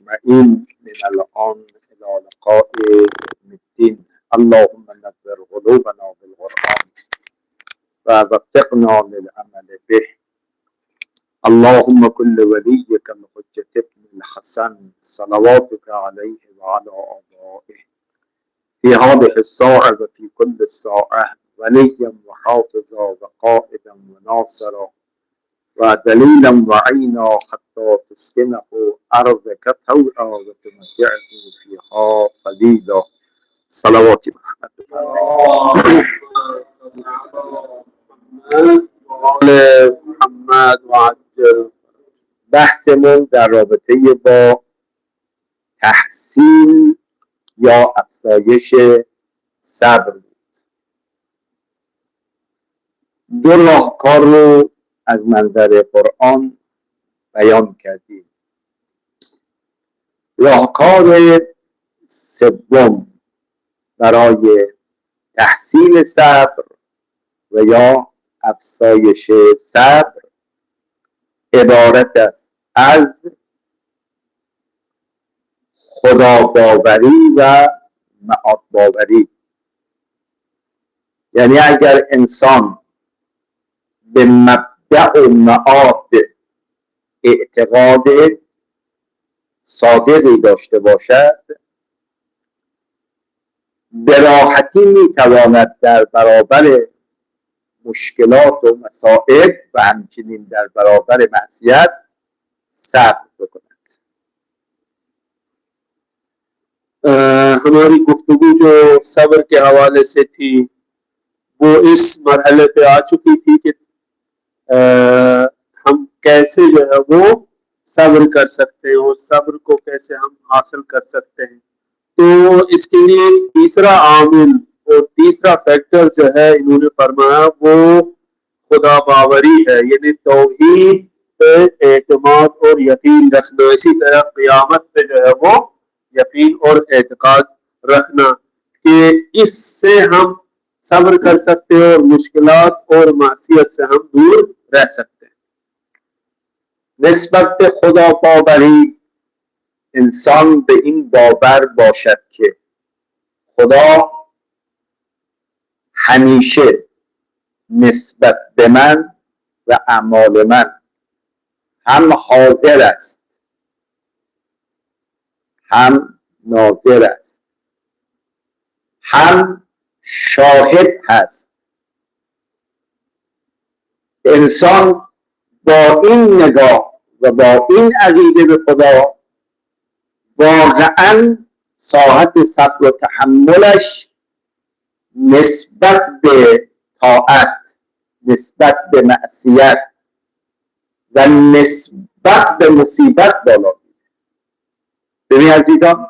أجمعين من الآن إلى لقاء يوم الدين. اللهم نور قلوبنا بالقرآن ووفقنا للعمل به. اللهم كل وليك الحجة ابن الحسن صلواتك عليه وعلى آبائه في هذه الساعة وفي كل الساعة وليا وحافظا وقائدا وناصرا ودليلا وعينا حتى تسكنه أرضك طوعا وتمتعه فيها قليلا. صلوات محمد محمد و عجل. بحثمون در رابطه با تحسین یا افزایش صبر بود. دو راهکار رو از منظر قرآن بیان کردیم. راهکار سوم برای تحسین صبر و یا افزایش صبر عبارت است از خدا باوری و معاد باوری. یعنی اگر انسان به مبدأ و معاد اعتقاد صادقی داشته باشد، به راحتی میتواند در برابر مشکلات و مصائب و همچنین در برابر معصیت صبر بکند. हमारी गुफ्तगू जो सब्र के हवाले से थी वो इस मरहले पे आ चुकी थी कि हम कैसे जो है वो सब्र कर सकते हैं और सब्र को कैसे हम हासिल कर सकते हैं। तो इसके लिए तीसरा आमिल और तीसरा फैक्टर जो है इन्होंने फरमाया वो खुदा बावरी है, यानी तौहीद पे एतमाद और यकीन रखना। इसी तरह क़यामत पे जो है वो यकीन और एतकाद रखना कि इससे हम सब्र कर सकते हैं और मुश्किलात और मासियत से हम दूर रह सकते हैं। نسبت به خدا باوری انسان به این باور باشد که خدا همیشه نسبت به من و اعمال من هم حاضر است هم ناظر است هم شاهد هست. انسان با این نگاه و با این عقیده به خدا واقعا ساحت صبر و تحملش نسبت به طاعت، نسبت به معصیت و نسبت به مصیبت بالا میره. ببین عزیزان،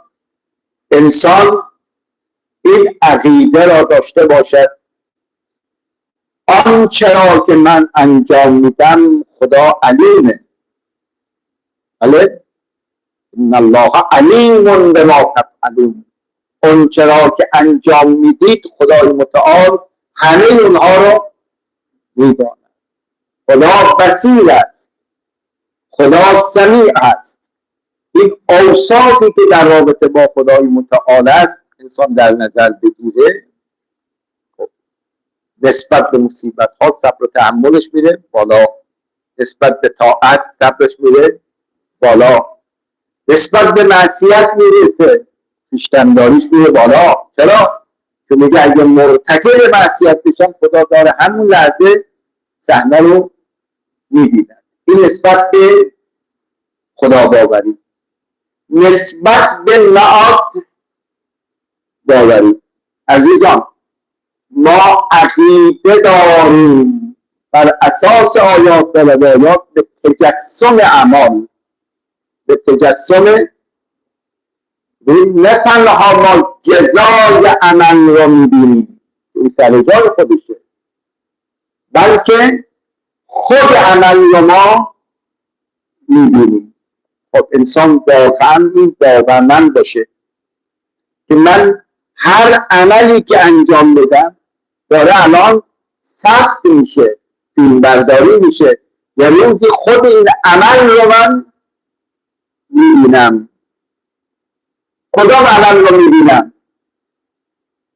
انسان این عقیده را داشته باشد آنچه را که من انجام میدم خدا علیمه. بله، ان الله علیم بما تفعلون. آنچه را که انجام میدید خدای متعال همه اونها رو میداند. خدا بصیر است، خدا سمیع است. این اوصافی که در رابطه با خدای متعال است انسان در نظر بگیره، نسبت به مصیبت ها صبر و تحملش میره بالا، نسبت به طاعت صبرش میره بالا، نسبت به معصیت میره پیشتنداریش میره بالا. چرا؟ که میگه اگه مرتکب معصیت بشم خدا داره همون لحظه صحنه رو میبیند. این نسبت به خدا باوری. نسبت به معاد باوری، عزیزان ما عقیده داریم بر اساس آیات و روایات به تجسم اعمال، به تجسم. نه تنها ما جزای عمل رو میبینیم این سر جای خودشه، بلکه خود عمل رو ما میبینیم. خب انسان واقعا این باورمند باشه که من هر عملی که انجام بدم داره الان ثبت میشه، فیلم برداری میشه، یه روزی خود این عمل رو من میبینم کدام عمل رو میبینم؟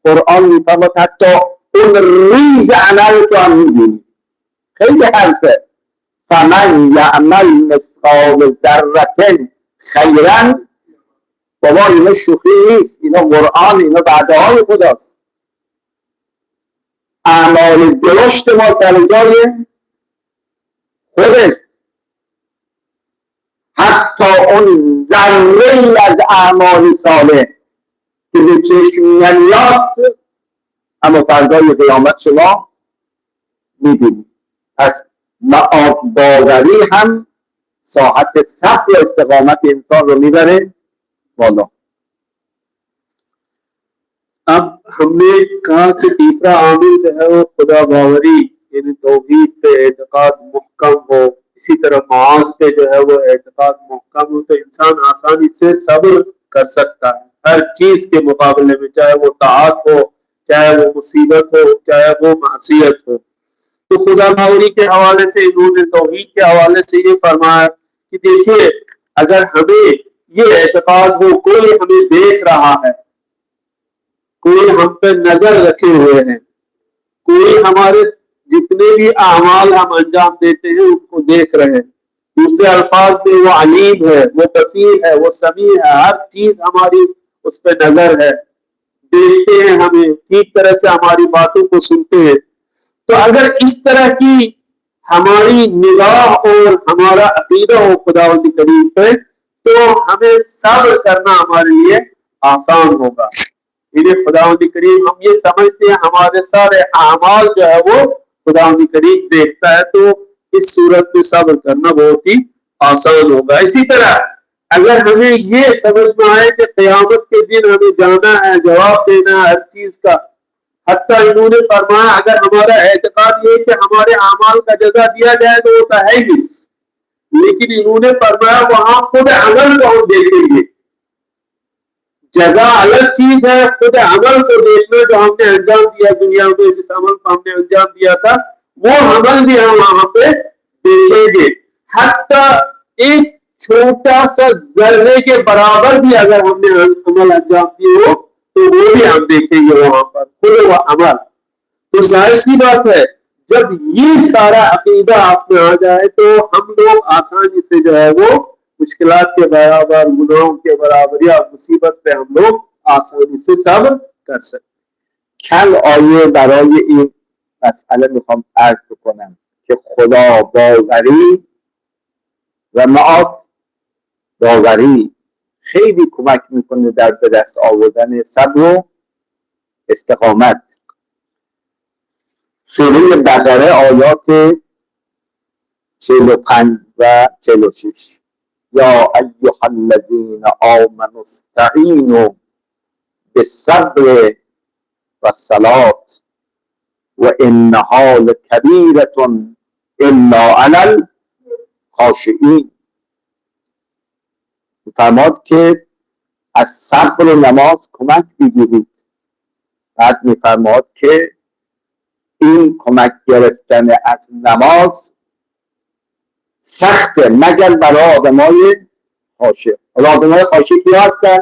قرآن میفرماد حتی اون ریز عمل رو هم میبینی. خیلی حرفه. فمن یعمل مثقال ذره خیرا. بابا اینا شوخی نیست، اینا قرآن، اینا وعده های خداست. اعمال درشت ما سر جای خودش، حتی اون ذره از اعمال صالح که به چشم نمیاد، اما فردای قیامت شما میبینید. پس معاد باوری هم ساحت صبر و استقامت انسان رو میبره بالا. अब हमने कहा कि तीसरा आमिल जो है वो खुदा बावरी यानी तौहीद पे एतकाद मुहकम हो, इसी तरह मआद पे जो है वो एतकाद मुहकम हो, तो इंसान आसानी से सब्र कर सकता है हर चीज के मुकाबले में, चाहे वो ताआत हो, चाहे वो मुसीबत हो, चाहे वो मासियत हो। तो खुदा बावरी के हवाले से इन्होंने तौहीद के हवाले से ये फरमाया कि देखिए, अगर हमें ये एतकाद हो कोई हमें देख रहा है, कोई हम पे नजर रखे हुए हैं, कोई हमारे जितने भी अमाल हम अंजाम देते हैं उनको देख रहे हैं, दूसरे अल्फाज में वो अलीम है, वो बसीर है, वो समी है, हर चीज हमारी उस पर नजर है, देखते हैं हमें, ठीक तरह से हमारी बातों को सुनते हैं। तो अगर इस तरह की हमारी निगाह और हमारा अकीदा हो खुदावंद करीम पे, तो हमें सब्र करना हमारे लिए आसान होगा। इन्हें खुदावंद करीम, हम ये समझते हैं हमारे सारे अमाल जो है वो खुदावंद करीम देखता है, तो इस सूरत में सब्र करना बहुत ही आसान होगा। इसी तरह अगर हमें ये समझ में आए कि क़यामत के दिन हमें जाना है, जवाब देना है हर चीज का, हत्ता इन्होंने फरमाया अगर हमारा एतकाद ये कि हमारे अमाल का जजा दिया जाए तो वो तो है ही, लेकिन इन्होंने फरमाया वहां खुद अमल को हम देखेंगे। जजा अलग चीज है, खुद अमल को देखना जो हमने अंजाम दिया दुनिया में, जिस अमल को हमने अंजाम दिया था वो अमल भी हम वहां पे देखेंगे। हत्ता एक छोटा सा जर्रे के बराबर भी अगर हमने अमल अंजाम दिए हो तो वो भी हम देखेंगे वहां पर, खुद वो अमल। तो जाहिर सी बात है जब ये सारा अकीदा आप में आ जाए तो हम लोग आसानी से जो है वो मुश्किलात के बराबर, गुनाहों के बराबर या मुसीबत पे हम लोग आसानी से सब्र कर सकते। چند آیه برای این مسئله میخوام عرض بکنم که خدا باوری و معاد باوری خیلی کمک میکنه در به دست آوردن صبر و استقامت. سوره بقره آیات 45 و 46: یا ایها الذین آمنوا استعینوا بالصبر والصلاة و انها لکبیرة الا علی الخاشعین. میفرماد که از صبر و نماز کمک بگیرید. بعد میفرماد که این کمک گرفتن از نماز سخته مگر برای آدمای خاشع. آدمای خاشع کی هستن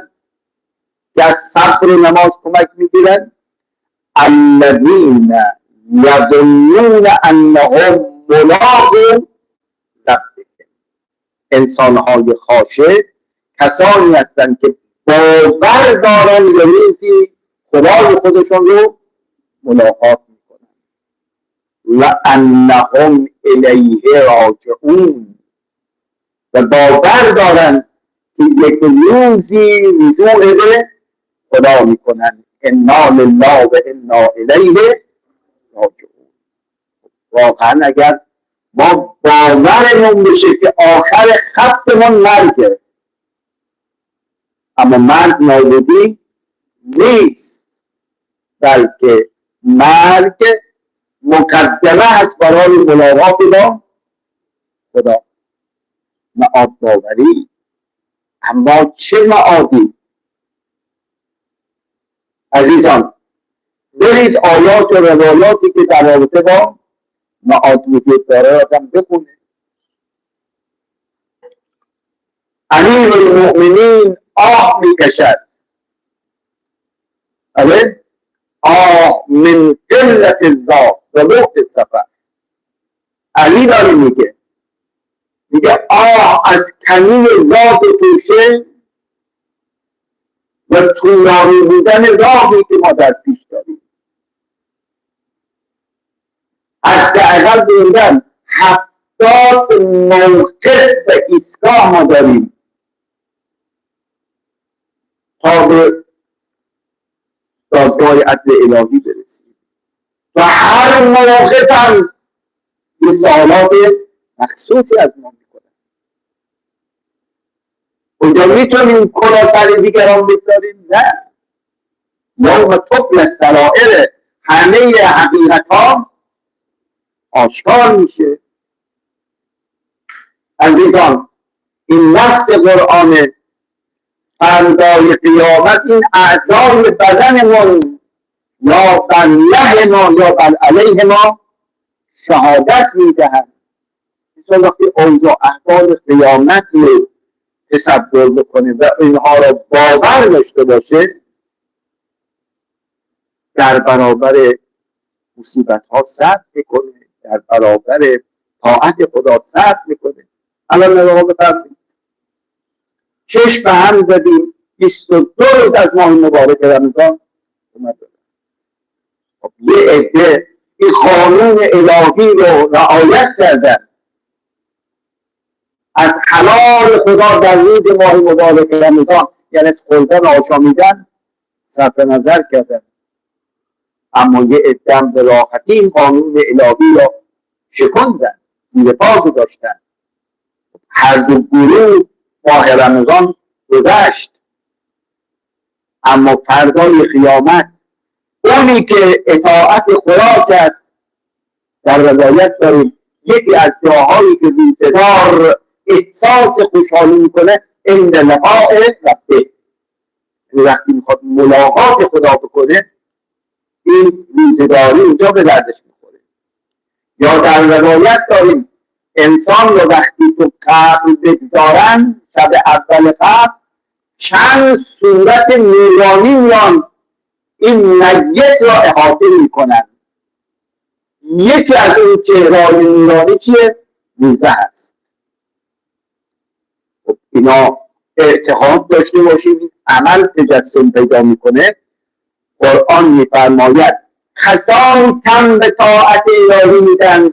که از صبر و نماز کمک میگیرن؟ الذین یظنون انهم ملاقو ربهم. انسانهای خاشع کسانی هستند که باور دارن به روزی خدای خودشون رو ملاقات میکنن و انهم الیه راجعون، و باور دارن که یک روزی رجوع به خدا میکنن. انا لله و انا الیه راجعون. واقعا اگر ما باورمون بشه که آخر خطمون مرگه، اما مرگ نابودی نیست، بلکه مرگ مقدمه است برای ملاقات با خدا. معاد باوری. اما چه معادی؟ عزیزان برید آیات و روایاتی که در رابطه با معاد وجود داره آدم بخونه. امیر المؤمنین آه میکشد آره آه من قلت الذات و وقت سفر. علی داره میگه آه از کمی ذات و توشه و طولانی بودن راهی که ما در پیش داریم. حداقل بودن 70 موقف به ایستگاه ما داریم تا به دادگاه عدل الهی برسیم و هر موقف هم یه سوالات مخصوصی از ما میکنن. اونجا میتونیم کلا سر دیگران بگذاریم؟ نه. یوم تبلی السرائر، همه حقیقت ها آشکار میشه. عزیزان این نص قرآن فردای قیامت این اعضای بدنمون یا بر له ما یا بر علیه ما شهادت میدهند. مثل وقتی اوضاع احوال قیامت رو تصور بکنه و اینها را باور داشته باشه، در برابر مصیبت ها صبر میکنه، در برابر طاعت خدا صبر میکنه. الان نگاه بفرمایید، چشم به هم زدیم 22 روز از ماه مبارک رمضان اومد. خب یه عده این قانون الهی رو رعایت کردن، از حلال خدا در روز ماه مبارک رمضان یعنی از خوردن آشامیدن صرف نظر کردن، اما یه عده به راحتی این قانون الهی رو شکندن، زیر پا گذاشتن. هر دو گروه ماه رمضان گذشت، اما فردای قیامت اونی که اطاعت خدا کرد، در روایت داریم یکی از دعاهایی که روزگار احساس خوشحالی میکنه عند لقاء ربه، وقتی میخواد ملاقات خدا بکنه این روزگاری اونجا به دردش میخوره. یا در روایت داریم انسان رو وقتی تو قبر بگذارن، شب اول قبر چند صورت نورانی میان این میت را احاطه میکنن. یکی از اون چهره‌های نورانی چیه؟ روزه هست. خب اینا اعتقاد داشته باشید، عمل تجسم پیدا میکنه. قرآن میفرماید کسانی کم به طاعت الهی میدن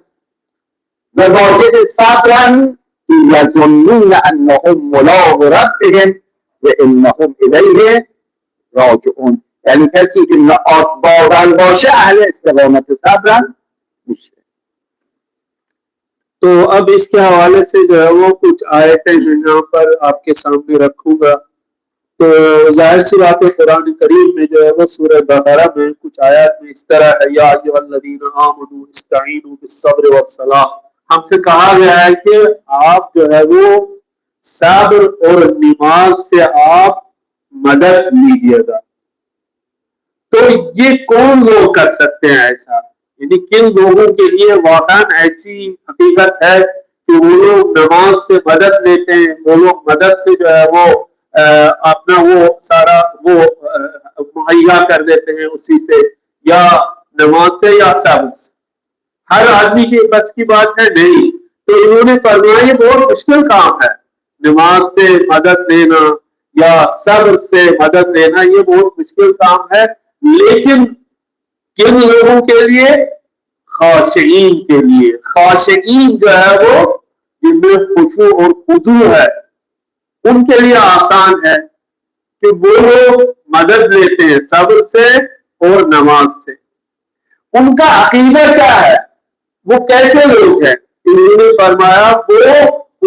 و واجد صبرن یظنون انهم ملاق ربهم و انهم الیه راجعون. یعنی کسی که باور باشه اهل استقامت صبرن میشه. तो अब इसके हवाले से जो है वो कुछ आयतें जो यहाँ पर आपके सामने रखूंगा। तो जाहिर सी बात है कुरान करीम में जो है वो सूरह बकरा में कुछ आयत में इस तरह है, या अय्युहल्लज़ीना आमनू इस्तईनू बिस्सब्र वस्सलाह, हमसे कहा गया है कि आप जो है वो सब्र और नमाज से आप मदद लीजिएगा। तो ये कौन लोग कर सकते हैं ऐसा, यानी किन लोगों के लिए वाकई ऐसी हकीकत है कि वो लोग नमाज से मदद लेते हैं, वो लोग मदद से जो है वो अपना वो सारा वो मुहैया कर देते हैं उसी से, या नमाज से या सब्र से। हर आदमी की बस की बात है नहीं। तो इन्होंने फरमाया ये बहुत मुश्किल काम है, नमाज से मदद लेना या सब्र से मदद लेना ये बहुत मुश्किल काम है। लेकिन किन लोगों के लिए? खाशिईन के लिए। खाशिईन जो है वो जिनमें खुशू और खुजू है उनके लिए आसान है कि वो लोग मदद लेते हैं सब्र से और नमाज से। उनका अकीदा क्या है, वो कैसे लोग हैं? इन्होंने फरमाया वो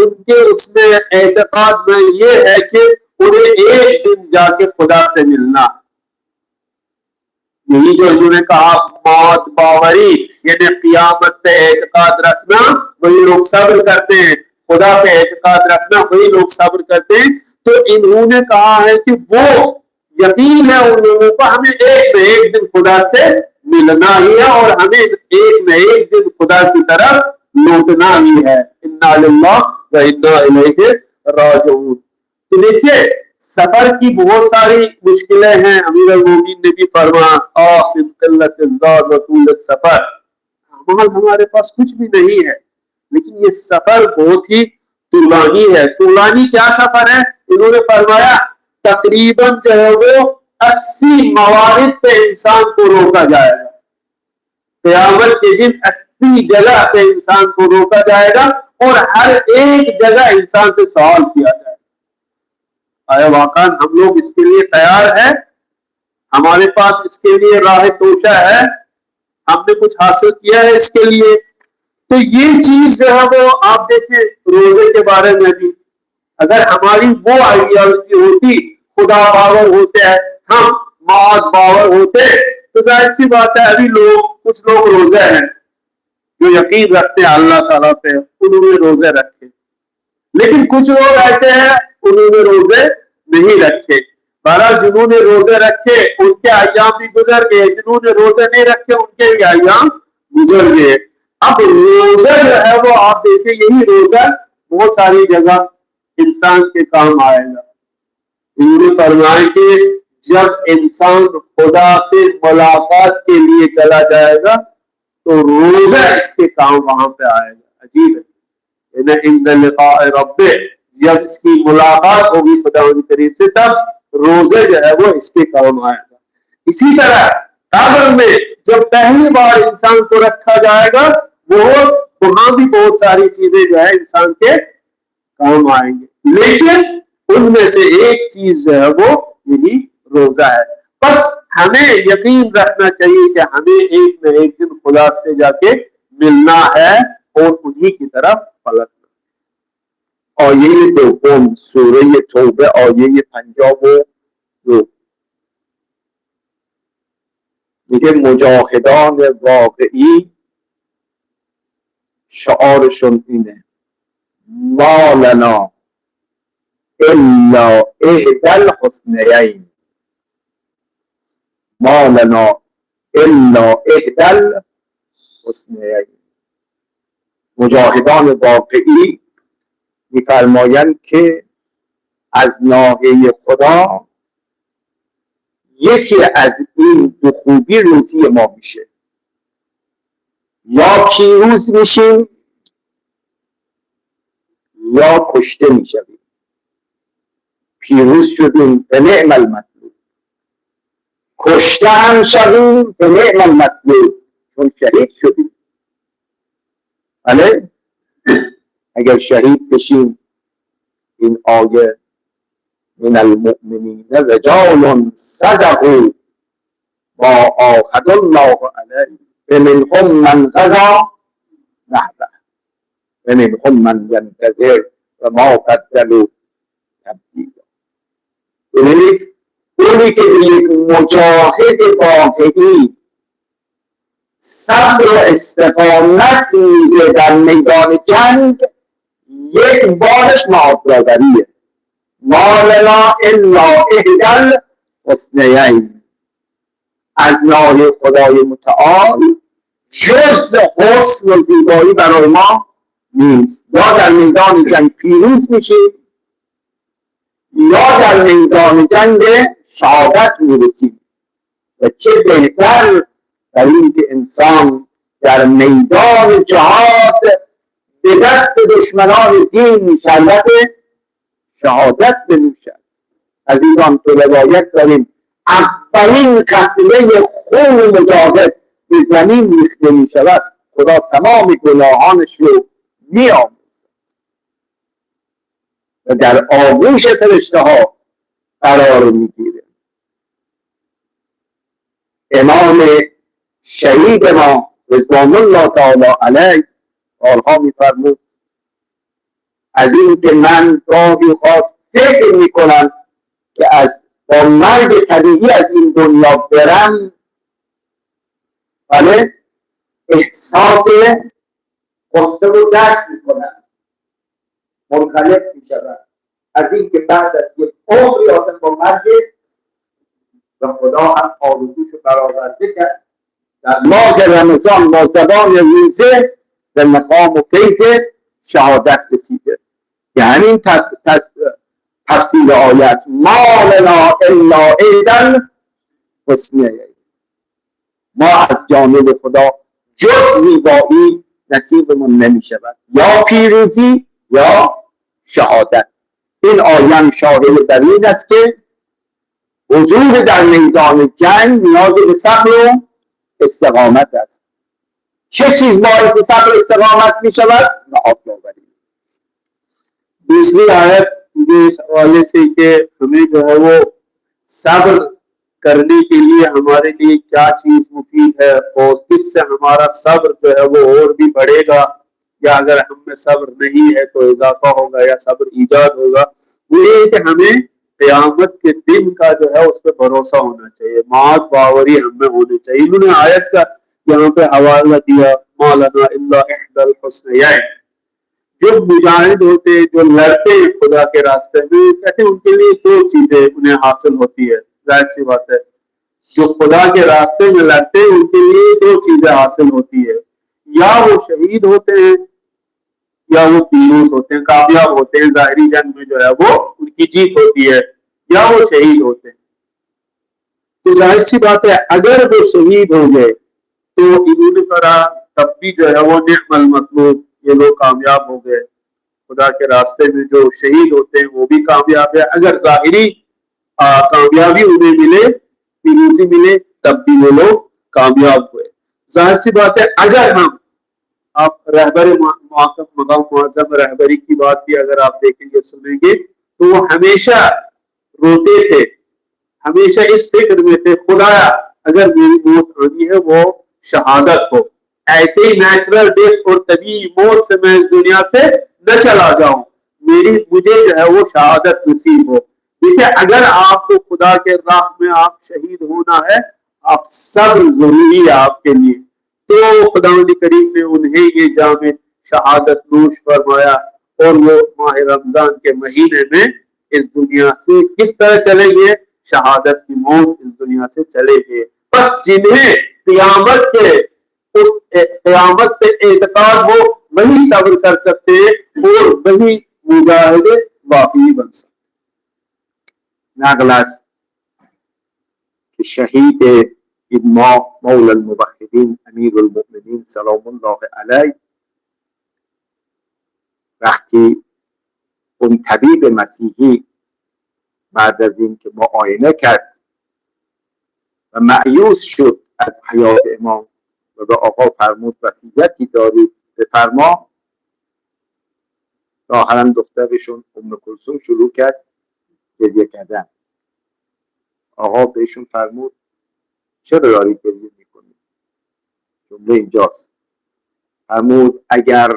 उनके उसमें एतकाद में ये है कि उन्हें एक दिन जाके खुदा से मिलना। यही जो इन्होंने कहा मौत बावरी यानी क़यामत पे एतकाद रखना, वही लोग सब्र करते हैं। खुदा पे एतकाद रखना, वही लोग सब्र करते हैं। तो इन्होंने कहा है कि वो यकीन है उन लोगों को हमें एक न एक दिन खुदा से मिलना ही है और हमें एक न एक दिन खुदा की तरफ लौटना ही है। इन्ना लिल्लाह व इन्ना इलैहि राजिऊन। तो देखिए सफर की बहुत सारी मुश्किलें हैं। अमीर अल-मोमिनीन ने भी फरमाया सफर, माल हमारे पास कुछ भी नहीं है, लेकिन ये सफर बहुत ही तुलानी है। तुलानी क्या सफर है? इन्होंने फरमाया तकरीबन जो है वो 80 मवारिद पे इंसान को रोका जाएगा। क़यामत के दिन 80 जगह पे इंसान को रोका जाएगा और हर एक जगह इंसान से सवाल किया जाएगा। आया वाकई हम लोग इसके लिए तैयार हैं? हमारे पास इसके लिए राह तोशा है? हमने कुछ हासिल किया है इसके लिए? तो ये चीज जो है वो आप देखें रोजे के बारे में भी, अगर हमारी वो आइडियोलॉजी होती, खुदा बावर होते हैं, हम मौत बावर होते, तो जाहिर सी बात है अभी कुछ लोग रोजे हैं जो यकीन रखते हैं अल्लाह ताला पे, उन्होंने रोजे रखे, लेकिन कुछ लोग ऐसे हैं उन्होंने रोजे नहीं रखे। बहरहाल जिन्होंने रोजे रखे उनके अय्याम भी गुजर गए, जिन्होंने रोजे नहीं रखे उनके भी अय्याम गुजर गए। अब रोजा जो है वो आप देखिए, यही रोजा बहुत सारी जगह इंसान के काम आएगा। इन्होंने फरमाया कि जब इंसान खुदा से मुलाकात के लिए चला जाएगा तो रोजा इसके काम वहां पे आएगा। अजीब है, जब इसकी मुलाकात होगी खुदा करीम से, तब रोजे जो है वो इसके काम आएगा। इसी तरह कब्र में जब पहली बार इंसान को रखा जाएगा, वो वहां भी बहुत सारी चीजें जो है इंसान के काम आएंगे, लेकिन उनमें से एक चीज जो है वो यही रोजा है। बस हमें यकीन रखना चाहिए कि हमें एक न एक दिन खुदा से जाके मिलना है और उन्हीं की तरफ पलटना। آیه دوم سوره توبه آیه 52 میگه مجاهدان واقعی شعارشون اینه ما لنا الا احدی الحسنیین، ما لنا الا احدی الحسنیین. مجاهدان واقعی میفرمایند که از ناحیه خدا یکی از این دو خوبی روزی ما میشه، یا پیروز میشیم یا کشته میشویم. پیروز شدیم به نعم المطلوب، کشته هم شویم به نعم المطلوب، چون شهید شدیم. بله اگر شهید بشیم، این آیه من المؤمنین رجال صدقوا ما عاهدوا الله علیه فمنهم من قضی نحبه ومنهم من ینتظر وما بدلوا تبدیلا. ببینید اونی که یک مجاهد واقعی صبر و استقامت میده در میدان جنگ، یک بارش معادلادریه. ما لنا الا احدی الحسنیین، از ناحیه خدای متعال جز حسن و زیبایی برای ما نیست. یا در میدان جنگ پیروز میشیم یا در میدان جنگ شهادت میرسیم. و چه بهتر در این که انسان در میدان جهاد به دست دشمنان دین شربت شهادت بنوشد. عزیزان تو روایت داریم اولین قطره خون مجاهد به زمین ریخته می شود، خدا تمام گناهانش رو می آموزد و در آغوش فرشته ها قرار می گیره. امام شهید ما رضوان الله تعالی علیه بارها میفرمود از این که من گاهی خواهد فکر میکنم که با مرگ طبیعی از این دنیا برم، بله احساس غصه و درد میکنم، منقلب میشود از این که بعد از یک عمری آدم با مرگ و خدا هم آرزوشو برآورده کرد در ماه رمضان با زبان روزه به مقام و فیض شهادت رسیده. یعنی تفسیر آیه است ما لنا الا ایدن حسنیه، ما از جانب خدا جز زیبایی نصیبمون نمی شود، یا پیروزی یا شهادت. این آیه شاهد بر این است که حضور در میدان جنگ نیاز به صبر و استقامت است. چه چیز باعث صبر و استقامت می شود؟ نهاد باوری. दूसरी आयत मुझे इस हवाले से कि हमें जो है वो सब्र करने के लिए हमारे लिए क्या चीज मुफीद है और किससे हमारा सब्र जो है वो और भी बढ़ेगा, या अगर हम में सब्र नहीं है तो इजाफा होगा या सब्र ईजाद होगा। वो ये है कि हमें क़यामत के दिन का जो है उस पर भरोसा होना चाहिए, माद बावरी हमें होनी चाहिए। इन्होंने आयत का यहाँ पे हवाला दिया मौलाना इल्ला इहदल हुस्नयैन। जो मुजाहिद होते हैं, जो लड़ते हैं खुदा के रास्ते में, कहते हैं उनके लिए दो चीजें उन्हें हासिल होती है। जाहिर सी बात है, जो खुदा के रास्ते में लड़ते हैं उनके लिए दो चीजें हासिल होती है, या वो शहीद होते हैं या वो पीरूज होते हैं, कामयाब होते हैं, जाहिरी जंग में जो है वो उनकी जीत होती है, या वो शहीद होते हैं। तो जाहिर सी बात है अगर वो शहीद हो गए तो इन्होंने कहा तब भी जो है वो निअमल मतलूब, ये लोग कामयाब हो गए। खुदा के रास्ते में जो शहीद होते हैं वो भी कामयाब है, अगर जाहिरी कामयाबी उन्हें मिले, पीरूजी मिले, तब भी वो लोग कामयाब हुए। जाहिर सी बात है अगर हम आप रहबर मकाम मुअज़्ज़म रहबरी की बात भी अगर आप देखेंगे सुनेंगे तो वो हमेशा रोते थे, हमेशा इस फिक्र में थे खुदाया अगर मेरी मौत आनी है वो शहादत हो, ऐसे ही नेचुरल डेथ और तभी मौत से मैं इस दुनिया से न चला जाऊं, मुझे जो है वो शहादत नसीब हो। देखिए अगर आपको खुदा के राह में आप शहीद होना है, आप सब्र जरूरी है आपके लिए। तो खुदावंद करीम ने उन्हें ये जाम शहादत नोश फरमाया और वो माह रमजान के महीने में इस दुनिया से किस तरह चले गए, शहादत की मौत इस दुनिया से चले गए। बस जिन्हें क़यामत के उस क़यामत पे एतकाद हो वही सब्र कर सकते हैं और वही मुजाहिद वाकई बन सकते। نقل است که شهید این ماه مولا الموحدین امیر المؤمنین سلام الله علیه وقتی اون طبیب مسیحی بعد از این که معاینه کرد و مایوس شد از حیات امام و به آقا فرمود وصیتی دارید بفرما، ظاهرا دخترشون ام کلثوم شروع کرد گریه کردن. آقا بهشون فرمود چرا دارید گریه میکنید؟ جمله اینجاست، فرمود اگر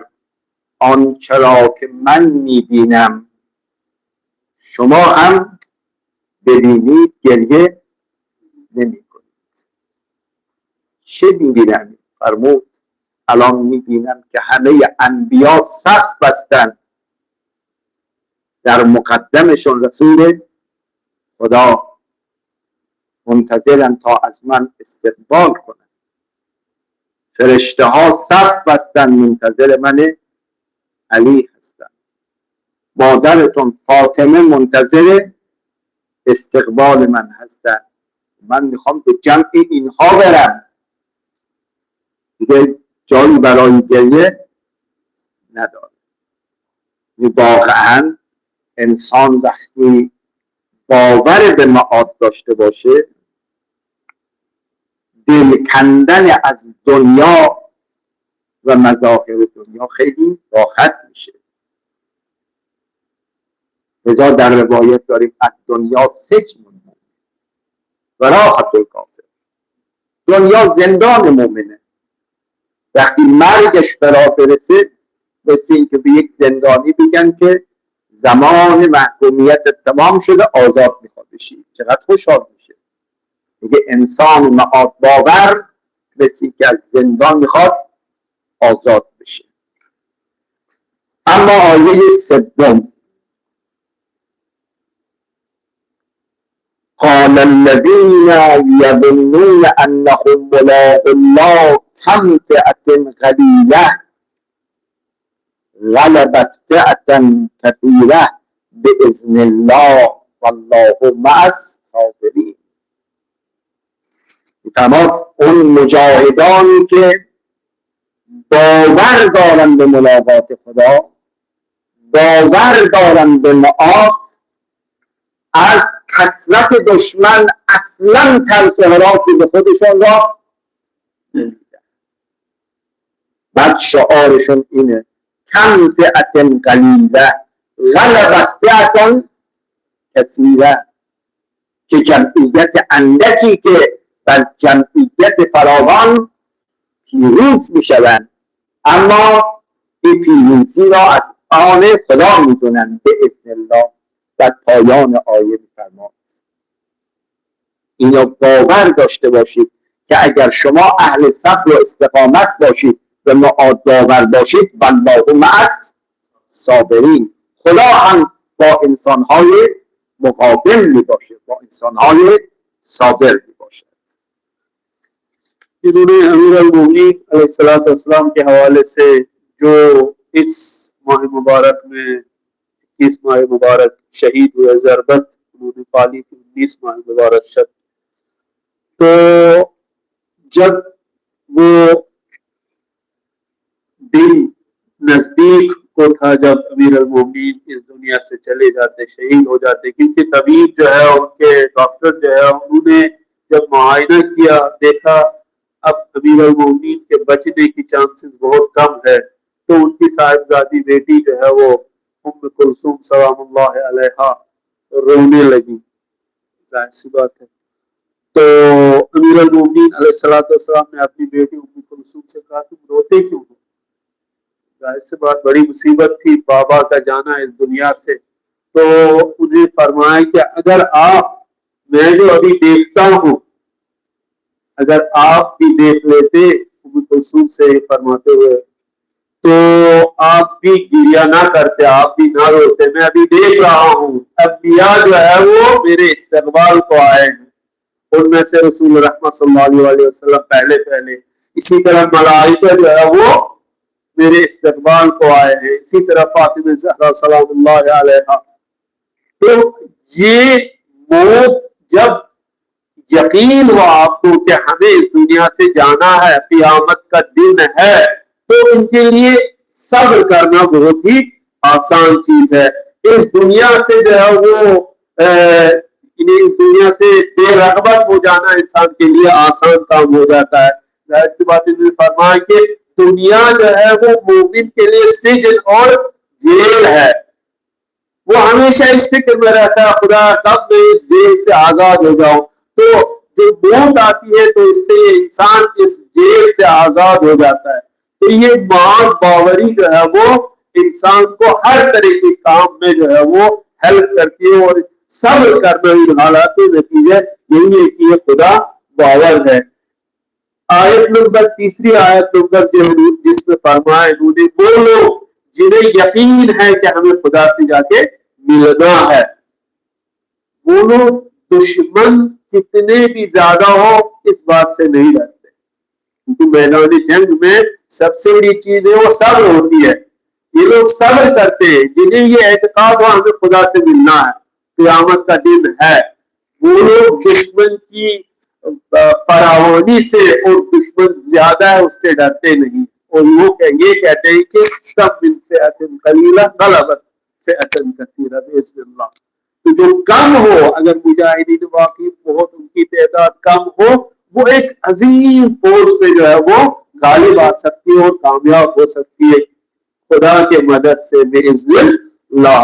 آنچه را که من میبینم شما هم ببینید گریه نمیکنید. چه میبینم؟ فرمود الان میبینم که همه انبیا صف بستن، در مقدمشون رسول خدا منتظرن تا از من استقبال کنن، فرشته ها صف بستن منتظر من علی هستن، مادرتون فاطمه منتظر استقبال من هستن، من میخوام به جمع اینها برم، دیگه جایی برای گریه نداره. واقعا انسان وقتی باور به معاد داشته باشه دل کندن از دنیا و مظاهر دنیا خیلی راحت میشه. لذا در روایت داریم از دنیا سجن و راحت الکافر، دنیا زندان مومنه. وقتی مرگش فرا برسه مثل این که به یک زندانی بگن که زمان محکومیت تمام شده آزاد میخواد بشی، چقدر خوشحال میشه. میگه انسان معاد باور مثل این که از زندان میخواد آزاد بشه. اما آیه سوم قال الذين يظنون انهم ملاقو الله كم فئة قلیلة غلبت فئة كثيرة باذن الله والله مع الصابرین. میفرماد اون مجاهدانی که باور دارن به ملاقات خدا، باور دارن به معاد، از کثرت دشمن اصلا ترس و هراسی به خودشان را نمیدن. بعد شعارشون اینه کم فئت قلیله غلبت فئة کثیره، که جمعیت اندکی که بر جمعیت فراوان پیروز میشوند، اما این پیروزی را از آن خدا میدونن به اذن الله. و پایان آیه میفرماد اینو باور داشته باشید که اگر شما اهل صبر و استقامت باشید و معاد باور باشید، والله مع الصابرین، خدا هم با انسانهای مقابل میباشه، با انسانهای صابر میباشه. انہوں نے امیر المومنین علیہ السلام کے حوالے سے جو اس ماہ مبارک میں 21 ماہ مبارک شہید ہوئے، ضربت انہوں نے پالی تھی 19 ماہ مبارک شب، تو جب وہ دن نزدیک کو تھا جب امیر المومنین اس دنیا سے چلے جاتے، شہید ہو جاتے، کیونکہ طبیب جو ہے ان کے ڈاکٹر جو ہے انہوں نے جب معائنہ کیا دیکھا اب امیر المومنین کے بچنے کی چانسز بہت کم ہے، تو ان کی صاحبزادی بیٹی جو ہے وہ ام کلثوم سلام اللہ علیہا رونے لگی، ظاہر سی بات ہے۔ تو امیر المومنین علیہ السلام نے اپنی بیٹی ام کلثوم سے کہا تم روتے کیوں ہو؟ ظاہر سی بات بڑی مصیبت تھی بابا کا جانا اس دنیا سے، تو انہیں فرمایا کہ اگر آپ میں جو ابھی دیکھتا ہوں اگر آپ بھی دیکھ لیتے، ام کلثوم سے فرماتے ہوئے، تو آپ بھی گریہ نہ کرتے، آپ بھی نہ روتے، میں ابھی دیکھ رہا ہوں انبیاء جو ہے وہ میرے استقبال کو آئے ہیں، ان میں سے رسول رحمت صلی اللہ علیہ وسلم پہلے، اسی طرح ملائکہ جو ہے وہ میرے استقبال کو آئے ہیں، اسی طرح فاطمہ زہرا سلام اللہ علیہا۔ تو یہ موت جب یقین ہوا آپ کو کہ ہمیں اس دنیا سے جانا ہے، قیامت کا دن ہے، تو ان کے لیے صبر کرنا بہت ہی آسان چیز ہے۔ اس دنیا سے جو ہے وہ اس دنیا سے بے رغبت ہو جانا انسان کے لیے آسان کام ہو جاتا ہے۔ ظاہر سی بات نے فرمایا کہ دنیا جو ہے وہ مومن کے لیے سجن اور جیل ہے، وہ ہمیشہ اس فکر میں رہتا ہے خدا کب میں اس جیل سے آزاد ہو جاؤں، تو جب موت آتی ہے تو اس سے انسان اس جیل سے آزاد ہو جاتا ہے۔ تو یہ معاد باوری جو ہے وہ انسان کو ہر طرح کے کام میں جو ہے وہ ہیلپ کرتی ہے، اور صبر کرنا ان حالات کے نتیجے یہی ہے کہ یہ خدا باور ہے۔ آیت نمبر تیسری آیت نمبر جس میں فرمایا انہوں نے وہ لوگ جنہیں یقین ہے کہ ہمیں خدا سے جا کے ملنا ہے، وہ لوگ دشمن کتنے بھی زیادہ ہو اس بات سے نہیں ڈرتے، کیونکہ میدان جنگ میں سب سے بڑی چیز ہے وہ صبر ہوتی ہے۔ یہ لوگ صبر کرتے ہیں جنہیں یہ اعتقاد ہو ہمیں خدا سے ملنا ہے، قیامت کا دن ہے، وہ لوگ دشمن کی فراوانی سے اور دشمن زیادہ ہے اس سے ڈرتے نہیں، اور وہ یہ کہتے ہیں کہ سب من فئۃ قلیلہ غلبت فئۃ کثیرہ باذن اللہ۔ تو جو کم ہو، اگر مجاہدین واقعی بہت ان کی تعداد کم ہو، وہ ایک عظیم فوج پہ جو ہے وہ غالب آ سکتی ہے اور کامیاب ہو سکتی ہے خدا کے مدد سے باذن اللہ۔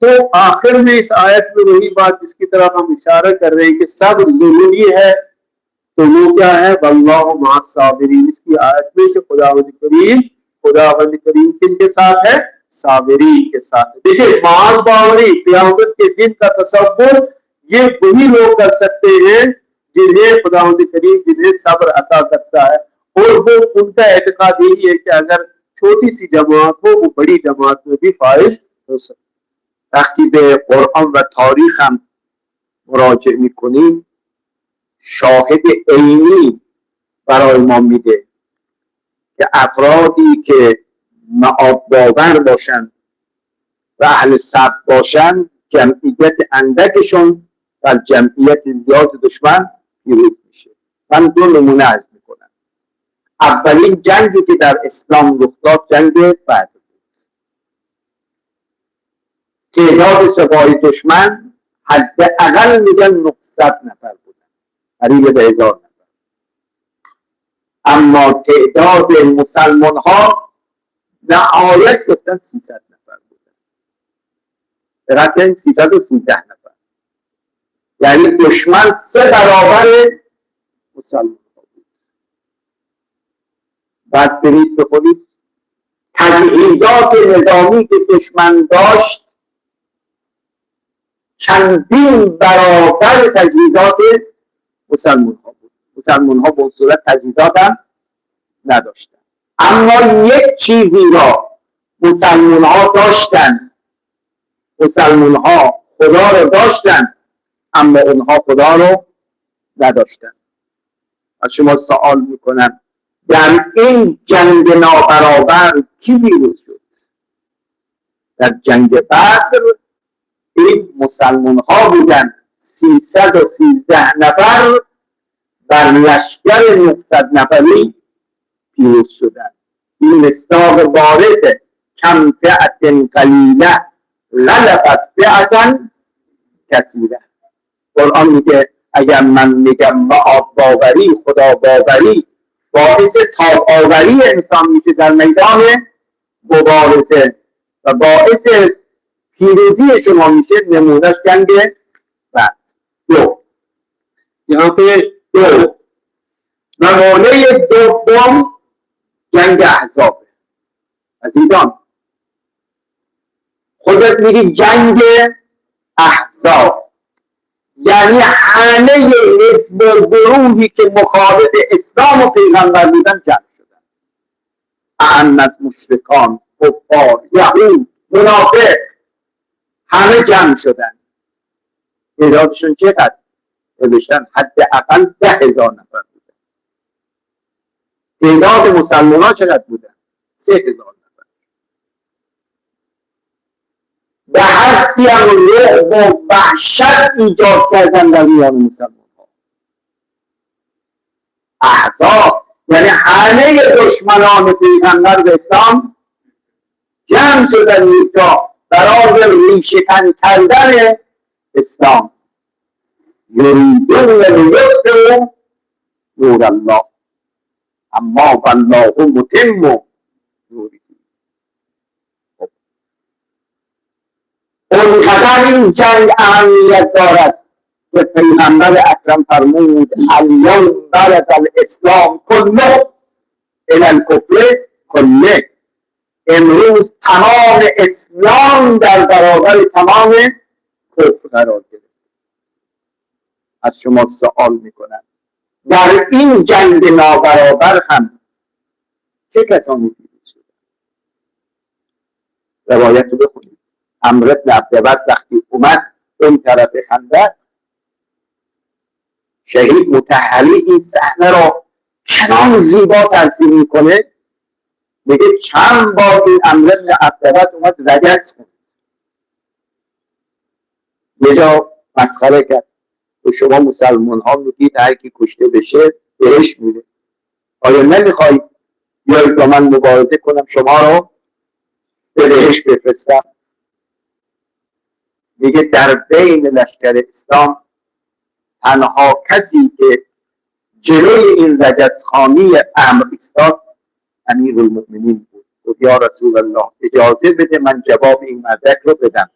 تو آخر میں اس آیت میں وہی بات جس کی طرف ہم اشارہ کر رہے ہیں کہ صبر ضروری ہے، تو وہ کیا ہے؟ واللہ مع الصابرین، اس کی آیت میں کہ خداوند کریم کن کے ساتھ ہے؟ صابرین کے ساتھ۔ دیکھیں معاد باوری قیامت کے دن کا تصور یہ وہی لوگ کر سکتے ہیں جنہیں خداوند کریم جنہیں صبر عطا کرتا ہے، اور وہ ان کا اعتقاد یہی ہے کہ اگر چھوٹی سی جماعت ہو وہ بڑی جماعت میں بھی فائز ہو سکتا ہے۔ وقتی به قرآن و تاریخ هم مراجعه میکنیم شاهد عینی برای ما میده که افرادی که معاد باور باشن و اهل صبر باشن جمعیت اندکشون در جمعیت زیاد دشمن پیروز میشه. من 2 نمونه عرض میکنم. اولین جنگی که در اسلام رخ داد جنگ بدر بود. تعداد سپاه دشمن حداقل میگن 900 نفر بودن، قریب به 1000 نفر. اما تعداد مسلمان ها نهایت گفتن 300 نفر بودن. دقیقاً 313 نفر. یعنی دشمن 3 برابر مسلمان ها بود. بعد برید بکنید تجهیزات نظامی که دشمن داشت چندین برابر تجهیزات مسلمان ها بود. مسلمان ها به اون صورت تجهیزات هم نداشتن. اما یک چیزی را مسلمان ها داشتن، مسلمان ها خدا را داشتن اما اونها خدا رو نداشتن. از شما سوال میکنم در این جنگ نابرابر کی پیروز شد؟ در جنگ بدر این مسلمان ها بودن 313 نفر بر لشکر 900 نفری پیروز شدن. این مصداق بارز کم فئة قلیله غلبت فئة کثیره. قرآن میگه اگر من میگم معاد باوری، خدا باوری باعث تاب آوری انسان میشه در میدان مبارزه و باعث پیروزی شما میشه، نمونهش جنگ بعد. 2 यहाँ पे 2 نمونه دوم جنگ احزاب. عزیزان خودت میگی جنگ احزاب یعنی همه حزب و گروهی که مخالف اسلام و پیغمبر بودن جمع شدن. اعم از مشرکان، کفار، یهود، منافق همه جمع شدن. تعدادشون چقدر؟ نوشتن حداقل 10,000 نفر بودن. تعداد مسلمان ها چقدر بودن؟ 3,000 نفر. به حدی هم رعب و وحشت ایجاد کردن در میان مسلمان ها. احزاب یعنی همه دشمنان پیغمبر به اسلام جمع شدن تا برای ریشه‌کن کردن اسلام. یریدون لیطفئوا نور الله اما والله متم نوره. اونقدر این جنگ اهمیت دارد که پیغمبر اکرم فرمود الیوم برز الاسلام کله الی الکفر کله. امروز تمام اسلام در برابر تمام کفر قرار گرفت. از شما سوال میکنم در این جنگ نابرابر هم چه کسانی پیروز شدند؟ روایت رو بخونید. عمرو بن عبدود وقتی اومد اون طرف خندق، شهید مطهری این صحنه را چنان زیبا ترسیم میکنه، میگه چند بار این عمرو بن عبدود اومد رجز کنه. یه جا مسخره کرد و شما مسلمان ها میگید هر کی کشته بشه بهش میره، آیا نمیخوای بیایید با من مبارزه کنم شما رو به بهش بفرستم؟ میگه در بین لشکر اسلام تنها کسی که جلوی این رجزخانی امر ایستاد امیرالمؤمنین بود. گفت یا رسول الله اجازه بده من جواب این مدرک رو بدم.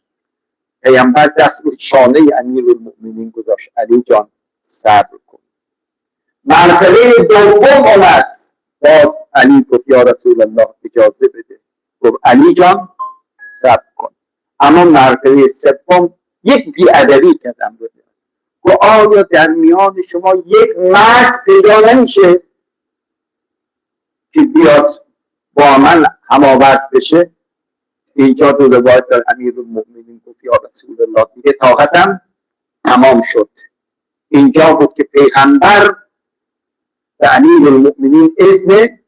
پیامبر دست به شانه امیرالمؤمنین گذاشت، علی جان صبر کن. مرتبه دوم اومد، باز علی گفت یا رسول الله اجازه بده. گفت علی جان صبر کن. اما مرتبه سوم یک بی‌ادبی کردم رو گفت آیا در میان شما یک مرد پیدا نمیشه که بیاد با من هماورد بشه؟ اینجا تو روایت در امیرالمؤمنین گفت یا رسول الله دیگه طاقتم تمام شد. اینجا بود که پیغمبر به امیرالمؤمنین اذن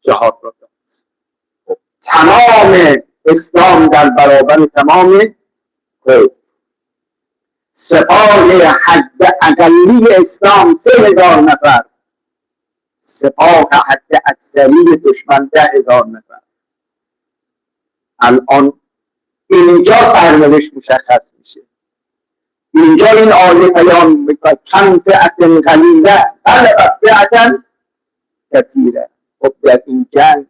جهاد را داد. تمام اسلام در برابر تمام توقف. سپاه حد اقلی اسلام 3000 نفر، سپاه حد اکثری دشمن 10,000 نفر. الان اینجا سرنوشت مشخص میشه. اینجا این آیه بیان میکنه کم فئة قلیله غلبت فئة کثیره. خب در این جنگ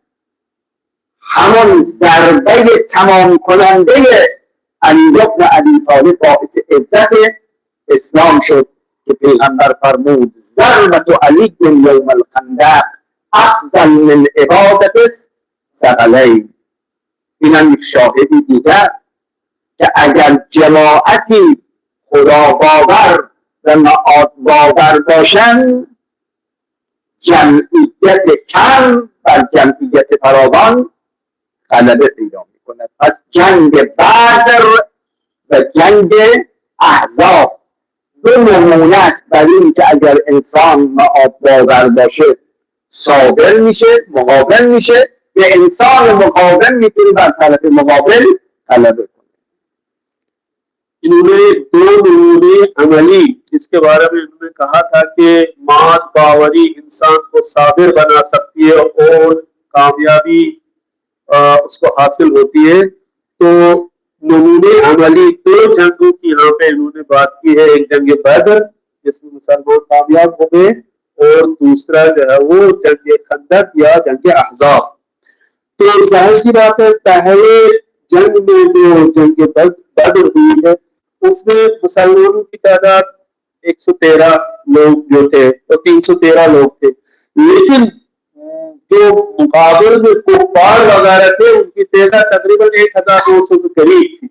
همان ضربه تمام کننده علی بن ابی طالب باعث عزت اسلام شد که پیغمبر فرمود ضربة علی یوم الخندق افضل من عبادة الثقلین. اینم یک شاهدی دیگر که اگر جماعتی خدا باور و معاد باور باشن، جمعیت کم بر جمعیت فراوان غلبه پیدا میکنه. پس جنگ بدر و جنگ احزاب دو نمونه است بر این که اگر انسان معاد باور باشه صابر میشه، مقاوم میشه، به انسان مقاوم میتونه بر طرف مقابل غلبه کنه. انہوں نے دو نمونے عملی جس کے بارے میں انہوں نے کہا تھا کہ مات باوری انسان کو صابر بنا سکتی ہے اور کامیابی اس کو حاصل ہوتی ہے. تو نمونے عملی دو جنگوں کی یہاں پہ انہوں نے بات کی ہے. ایک جنگ بدر جس میں مسلمان کامیاب ہو گئے اور دوسرا جو ہے وہ جنگ خندق یا جنگ احزاب. تو ظاہر سی بات ہے پہلے جنگ میں جو جنگ بدر ہوئی ہے اس میں مسلمانوں کی تعداد 113 لوگ جو تھے تو 313 لوگ تھے، لیکن جو مقابل میں کفار وغیرہ تھے ان کی تعداد تقریباً 1200 کے قریب تھی.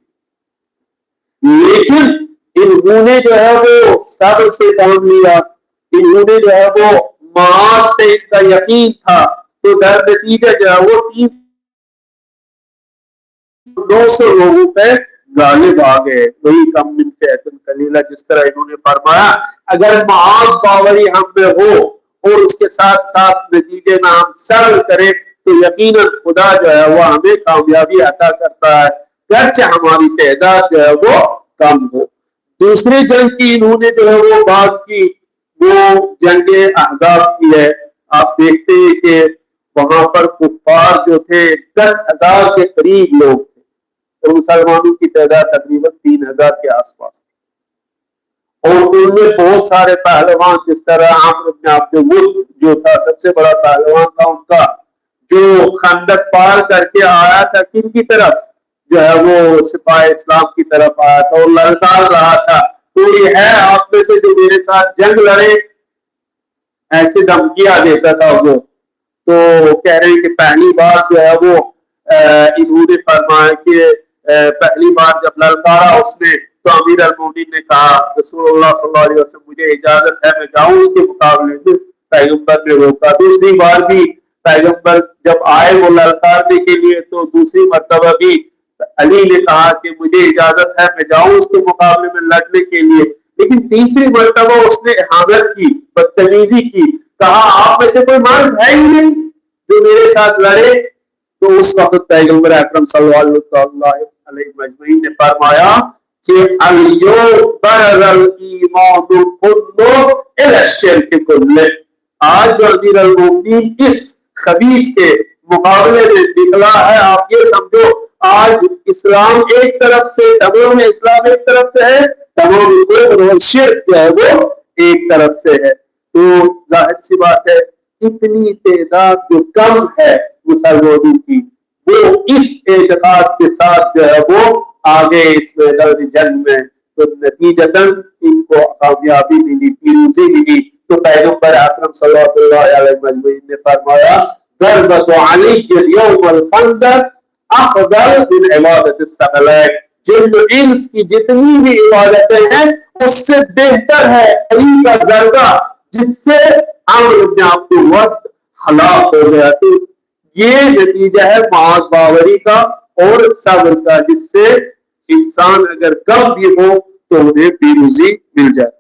لیکن انہوں نے جو ہے وہ صبر سے کام لیا، انہوں نے جو ہے وہ معاد پہ ان کا یقین تھا، تو در نتیجہ جو ہے وہ 200 لوگوں پہ غالب آ گئے. وہی کم من فئۃ قلیلہ جس طرح انہوں نے فرمایا اگر معاد باوری ہم میں ہو اور اس کے ساتھ ساتھ نتیجے میں ہم صبر کریں تو یقیناً خدا جو ہے وہ ہمیں کامیابی عطا کرتا ہے گرچہ ہماری تعداد جو ہے وہ کم ہو. دوسری جنگ کی انہوں نے جو ہے وہ بات کی وہ جنگ احزاب کی ہے. آپ دیکھتے ہیں کہ وہاں پر کفار جو تھے 10,000 کے قریب لوگ تھے اور مسلمانوں کی تعداد تقریباً 3,000 کے آس پاس تھی. اور ان میں بہت سارے پہلوان جس طرح عمرو بن عبد ود جو تھا سب سے بڑا پہلوان تھا ان کا، جو خندق پار کر کے آیا تھا کن کی طرف جو ہے وہ سپاہ اسلام کی طرف آیا تھا اور للکار رہا تھا کوئی ہے آپ میں سے جو میرے ساتھ جنگ لڑے، ایسے دھمکیاں دیتا تھا وہ. تو کہہ رہے ہیں کہ پہلی بار جو ہے وہ انہوں نے فرمایا کہ پہلی بار جب للکارا اس نے تو امیر المومنین نے کہا رسول اللہ صلی اللہ علیہ وسلم مجھے اجازت ہے میں جاؤں اس کے مقابلے میں. پیغمبر نے روکا. دوسری بار بھی پیغمبر جب آئے وہ للکارنے کے لیے تو دوسری مرتبہ بھی علی نے کہا کہ مجھے اجازت ہے میں جاؤں اس کے مقابلے میں لڑنے کے لیے. لیکن تیسری مرتبہ اس نے احانت کی، بدتمیزی کی، کہا آپ میں سے کوئی مرد ہے ہی نہیں جو میرے ساتھ لڑے. تو اس وقت پیغمبر اکرم صلی اللہ علیہ مجمعین نے فرمایا کہ الیوم برز الایمان کلہ الی الشرک کلہ. آج جو امیر المومنین اس خبیث کے مقابلے میں نکلا ہے آپ یہ سمجھو آج اسلام ایک طرف سے تمام اسلام ایک طرف سے ہے، تمام کفر اور شرک جو ہے وہ ایک طرف سے ہے. تو ظاہر سی بات ہے اتنی تعداد جو کم ہے مسلمانوں کی وہ اس اعتقاد کے ساتھ جو ہے وہ آگے اس میدان جنگ میں تو نتیجتاً ان کو کامیابی ملی، پیروزی ملی. تو پیغمبر اکرم صلی اللہ علیہ وسلم نے فرمایا ضربۃ علی یوم الخندق افضل من عبادت الثقلین. جن انس کی جتنی بھی عبادتیں ہیں اس سے بہتر ہے علی کا ضربہ جس سے عمرو بن عبد ود ہلاک ہو گیا. تو یہ نتیجہ ہے معاد باوری کا اور صبر کا جس سے انسان اگر کم بھی ہو تو انہیں پیروزی مل جاتی.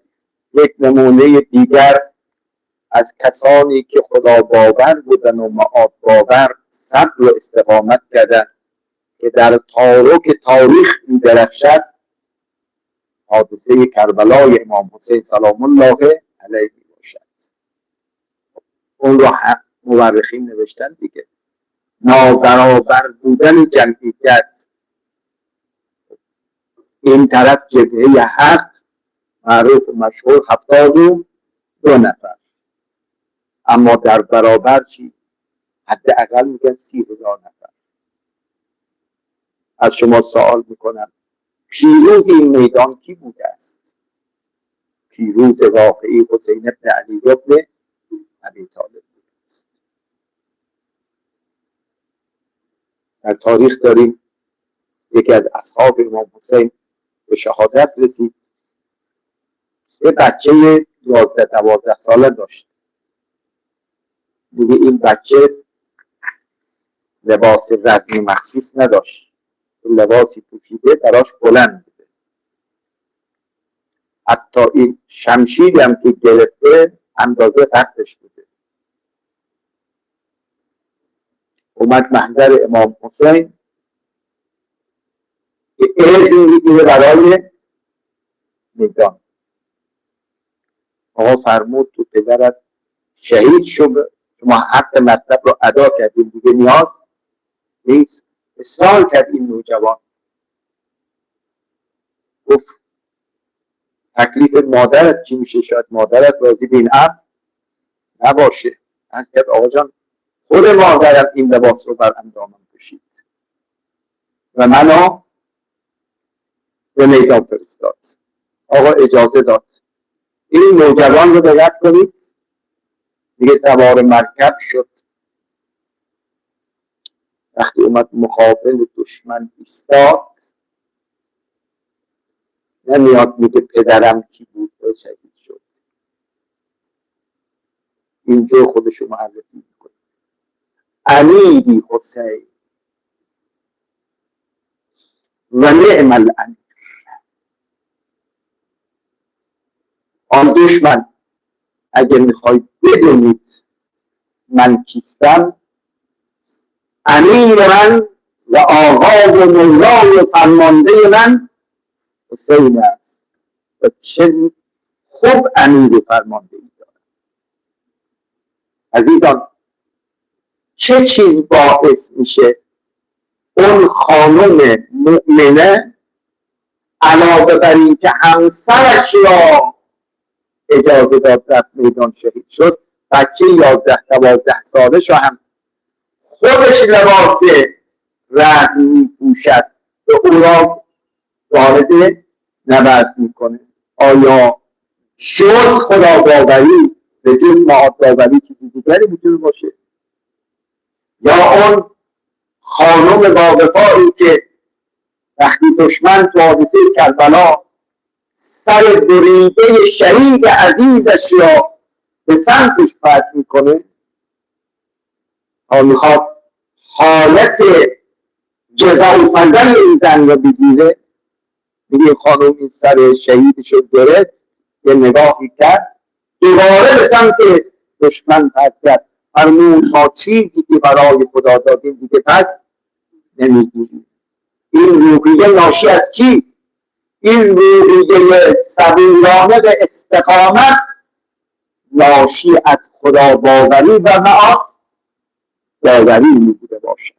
یک نمونه دیگر از کسانی که خدا باور بودن و معاد باور صبر و استقامت کردن که در تاریخ می‌درخشد حادثه کربلای امام حسین سلام الله علیه باشد. اون رو مورخین نوشتن دیگه، نابرابر بودن جمعیت، این طرف جبهه حق معروف و مشهور 72 نفر، اما در برابر چی؟ حداقل میگن 30,000 نفر. از شما سوال میکنم پیروز این میدان کی بوده است؟ پیروز واقعی حسین ابن علی ابن ابی طالب بوده است. در تاریخ داریم یکی از اصحاب امام حسین به شهادت رسید، یه بچه 11-12 ساله داشت. دیگه این بچه لباس رزمی مخصوص نداشت، لباسی پوشیده براش بلند بوده، حتی این شمشیری هم که گرفته اندازه قدش بوده. اومد محضر امام حسین که اذن میگیره برای میدان. آقا فرمود تو پدرت شهید شد، شما حق مطلب رو ادا کردیم، دیگه نیاز نیست. اصرار کرد این نوجوان، گفت تکلیف مادرت چی میشه؟ شاید مادرت راضی به این امر نباشه. از کرد آقا جان خود مادرم این لباس رو بر اندامم پوشید و منو به میدان فرستاد. آقا اجازه داد. این نوجوان رو دقت کنید، دیگه سوار مرکب شد. وقتی اومد مقابل دشمن ایستاد، نمیاد میگه پدرم کی بود و شهید شد. اینجا خودشو معرفی میکنه، امیری حسین و نعم الامیر. آن دشمن اگه میخواید بدونید من کیستم، امیر من و آقا و مولای و فرمانده من حسین است و چه خوب امیر و فرمانده ای دارد. عزیزان چه چیز باعث میشه اون خانم مؤمنه علاوه بر این که همسرش را اجازه داد رفت میدان شهید شد، بچه 11-12 سالش هم خودش لباس رزم میپوشد و او را وارد نبرد میکنه؟ آیا جز خدا باوری به جز معاد باوری چیزی دیگری میتونه باشه؟ یا اون خانم واقفایی که وقتی دشمن تو حادثه کربلا سر بریده شهید عزیزش را به سمتش پرت میکنه تا میخواد حالت جزا و فضل این زن را بگیره، میگه خانم این سر شهیدش رو گرفت، یه نگاهی کرد، دوباره به سمت دشمن پرت کرد. فرمود ما چیزی که برای خدا دادیم دیگه پس نمیگیریم. این روحیه ناشی از چیست؟ این روحیه صبورانه به استقامت ناشی از خدا باوری و معاد باوری میبوده باشد.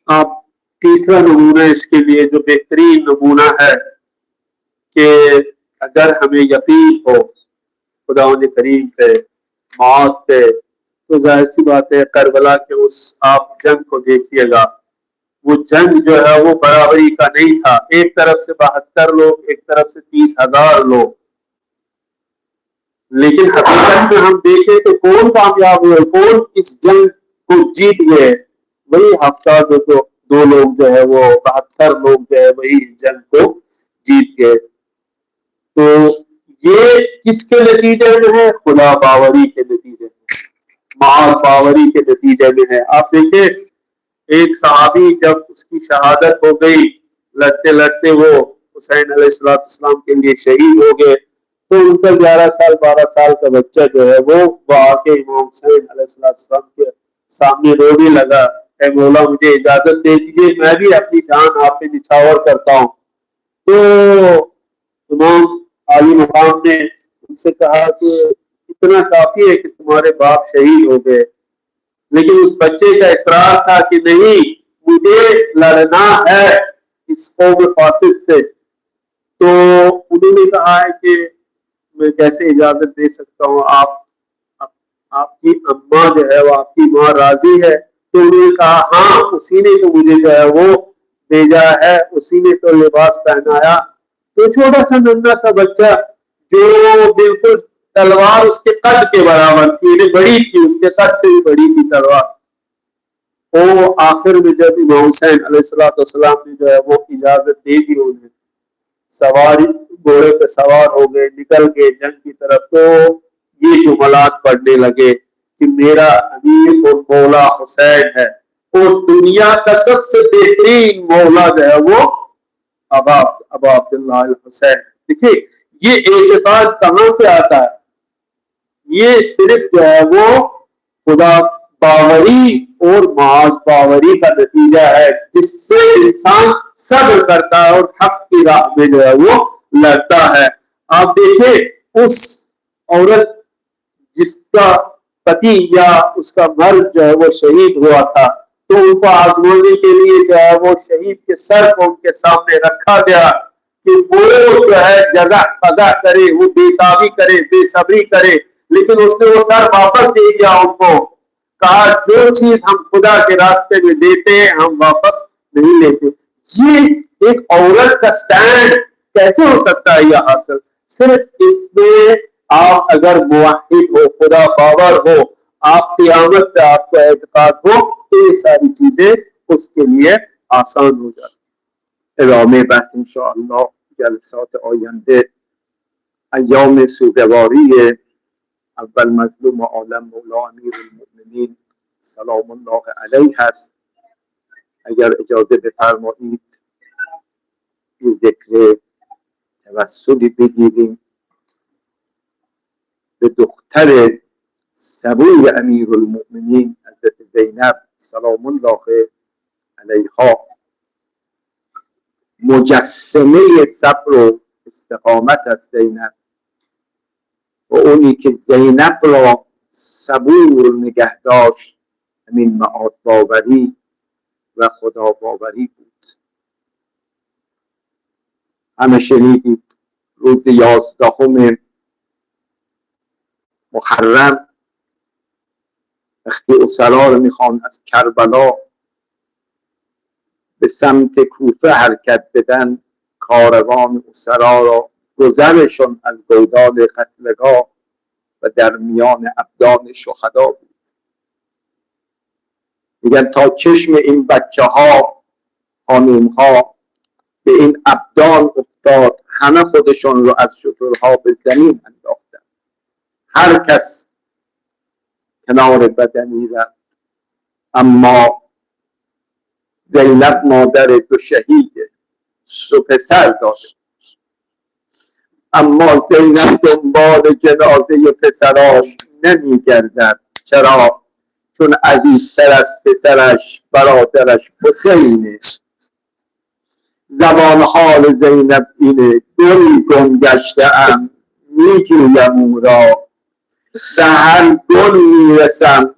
अब तीसरा नमूना इसके लिए जो बेहतरीन नमूना है कि अगर हमें यकीन हो खुदावंद करीम पे, मौत पे, तो जाहिर सी बात है करबला के उस आप जंग को देखिएगा, वो जंग जो है वो बराबरी का नहीं था। एक तरफ से 72 लोग, एक तरफ से 30,000 लोग, लेकिन हकीकत में हम देखें तो कौन कामयाब हुए, कौन इस जंग को जीत गए? वही हफ्ता दो लोग जो है वो 72 लोग जो है वही जंग को जीत गए। तो ये किसके नतीजे में है? खुदा बावरी के नतीजे में, माल बावरी के नतीजे में है। आप देखिए एक सहाबी जब उसकी शहादत हो गई, लड़ते लड़ते वो हुसैन अलैहिस्सलाम के लिए शहीद हो गए, तो उनका 11 साल 12 साल का बच्चा जो है वो आके इमाम हुसैन अलैहिस्सलाम के सामने रोने लगा ए मौला मुझे इजाजत दे दीजिए, मैं भी अपनी जान आप पे निछावर करता हूँ। तो इमाम आली मकाम ने उनसे कहा कि इतना काफी है कि तुम्हारे बाप शहीद हो गए, लेकिन उस बच्चे का इसरार था कि नहीं, मुझे लड़ना है इस कौम फासिद से। तो उन्होंने कहा है कि मैं कैसे इजाजत दे सकता हूँ, आपकी अम्मा जो है वो आपकी माँ राजी है? तो उन्होंने कहा हाँ, उसी ने तो मुझे जो है वो भेजा है, उसी ने तो लिबास पहनाया। तो छोटा सा नन्हा सा बच्चा जो बिल्कुल तलवार उसके कद के बराबर थी, बड़ी थी, उसके कद से भी बड़ी थी तलवार। वो आखिर में जब इमाम हुसैन अलैहिस्सलाम ने जो है वो इजाजत दे दी उन्हें, सवारी घोड़े पे सवार हो गए, निकल गए जंग की तरफ, तो ये जुमलात पढ़ने लगे कि मेरा अमीर और मौला हुसैन है, और दुनिया का सबसे बेहतरीन मौला जो है वो अबा अब्दुल्लाह अल हुसैन। देखिए ये एतकाद कहाँ से आता है? ये सिर्फ जो है वो खुदा बावरी और माज बावरी का नतीजा है, जिससे इंसान सब्र करता है और हक की राह में जो है वो लड़ता है। आप देखिए उस औरत जिसका पति या उसका मर्द जो है वो शहीद हुआ था, तो उनको आजमाने के लिए जो है वो शहीद के सर को उनके सामने रखा गया कि वो जो है जजा कजा करे, वो बेताबी करे, बेसब्री करे, लेकिन उसने वो सर वापस दे दिया उनको। कहा जो चीज हम खुदा के रास्ते में देते हैं हम वापस नहीं लेते। ये एक औरत का स्टैंड कैसे हो सकता है यह हासिल? सिर्फ इसमें आप अगर मुवाहिद हो, खुदा बावर हो, आप क़यामत पे आपको एतकाद हो, तो ये सारी चीजें उसके लिए आसान हो जाती है। ادامه بحث انشاءالله جلسات آینده ایام سوگواری اول مظلوم عالم مولا امیر المؤمنین سلام الله علیه هست. اگر اجازه بفرمایید یه ذکر توسلی بگیریم به دختر سبوی امیر المؤمنین حضرت زینب سلام الله علیها، مجسمه صبر و استقامت از زینب و اونی که زینب را صبور نگه داشت، همین معاد باوری و خدا باوری بود. همه شنیدید روز 11 محرم وقتی اسرا رو میخوان از کربلا به سمت کوفه حرکت بدن، کاروان اسرا را گذرشون از گودال قتلگاه و در میان ابدان شهدا بود. میگن تا چشم این بچه ها، خانوم ها به این ابدان افتاد، همه خودشون رو از شترها به زمین انداختن. هر کس کنار بدنی رفت، اما زینب مادر دو شهید دو پسر داشت، اما زینب دنبال جنازه پسراش نمیگردد. چرا؟ چون عزیزتر از پسرش برادرش حسینه. زبان حال زینب اینه، گلی گم گشته‌ام میجویم او را، به هر گل میرسم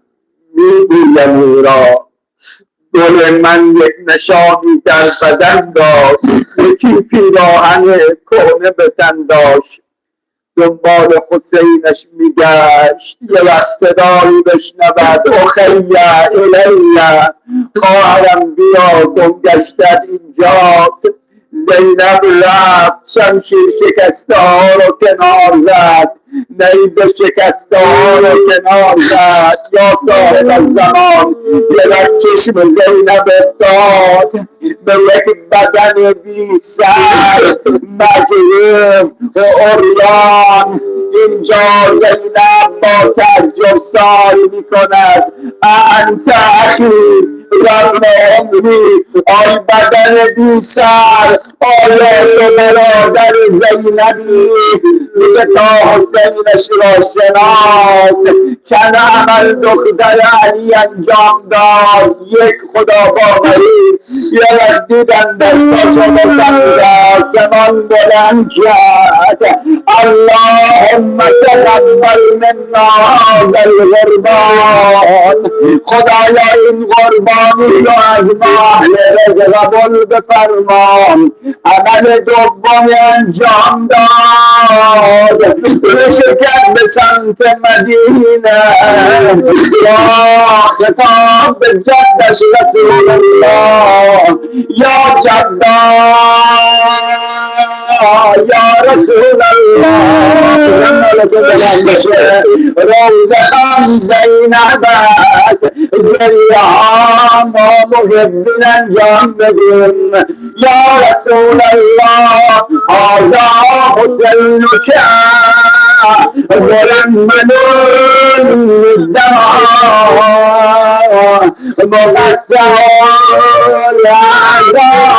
میگویم او را. گل من یک نشانی در بدن داشت، یکی پیراهن کهنه به تن داشت. دنبال حسینش میگشت، یه وقت صدایی بشنود اخیه الیه، خواهرم بیا گمگشتن اینجاست. زینب رفت، شمشیر شکسته ها رو کنار زد، نیزه شکسته ها رو کنار زد. یا صاحب الزمان، یه وقت چشم زینب افتاد به یک بدن بی سر، مجروح و عریان. اینجا زینب با تعجب سوال میکند انت اخی آی بدن بی سر، آیا تو برادر زینبی میگه تا حسینش را شناخت چند عمل دختر علی انجام داد. یک خدا باوری یه وقت دیدن دستاشو بزن آسمان بلند کرد اللهم تقبل منا هذا القربان. خدایا این قربانی رو از ما اهل رزق قبول بفرما. عمل دومی انجام داد، شکر به سمت مدینه یا خطاب به جدش رسول الله یا جدا یا رسول الله ملک بلندشه روز خم زینب است گریه ها ما محبین انجام بدیم یا رسول الله هذا حسین که مرمن الدماء مقطع الاعضاء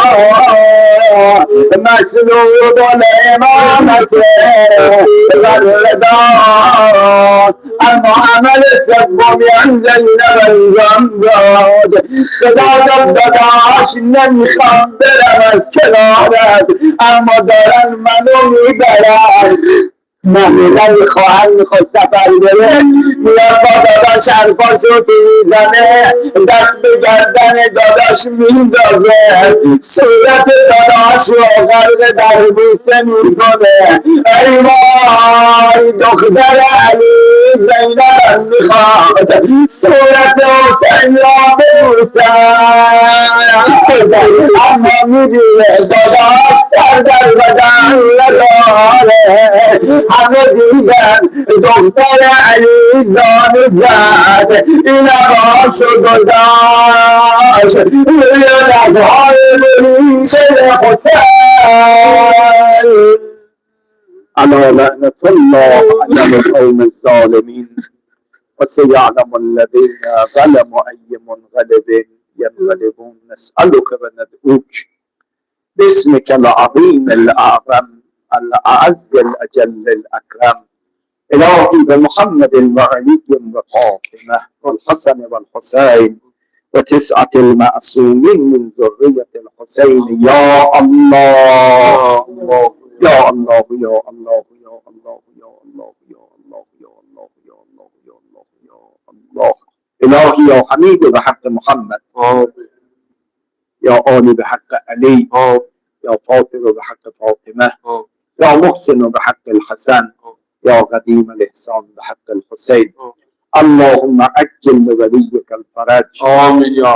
مسلوب الامامت والرضا. اما عمل سومی زینب انجام داد. صدا داداش نمیخوام برم از کنارت اما دارن منو میبرن. محمودن خواهر میخواد سفر بره میاد با داداش حرفاشو تو میزنه دست به گردن داداش میندازه صورت داداش رو غرق در بوسه میکنه. ای وای دختر علی زینب میخواد صورت حسین را ببوسه اما میدونه داداش سر در بدن نداره. همه دیدن دختر علی زان زد این عباشو گذاشت روی لبهای مریشن حسین. الا لعنت الله علی القوم الظالمین و سیعلم الذین ظلموا ای منقلب ینقلبون. نسألک و ندعوک باسمك العظیم الاعظم الأعز الأجل الأكرم. إلهي بمحمد وعلي وفاطمة والحسن والحسين وتسعة المعصومين من ذرية الحسين يا الله يا الله يا الله يا الله يا الله يا الله يا الله يا الله يا الله يا الله. إلهي يا حميد بحق محمد، يا آل بحق علي، يا فاطر بحق فاطمة، يا محسن بحق الحسن، يا قديم الإحسان بحق الحسين. اللهم عجل لوليك الفرج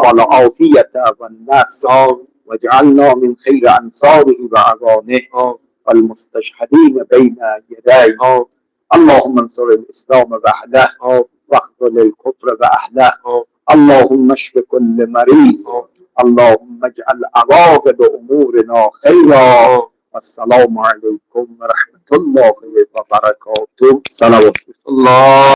والعافية والنصر واجعلنا من خير أنصاره وأعوانه والمستشهدين بين يديه. اللهم انصر الإسلام وأهله واخذل الكفر وأهله. اللهم اشف كل مريض. اللهم اجعل عواقب أمورنا خيرا. والسلام عليكم ورحمة الله وبركاته. صلوات الله.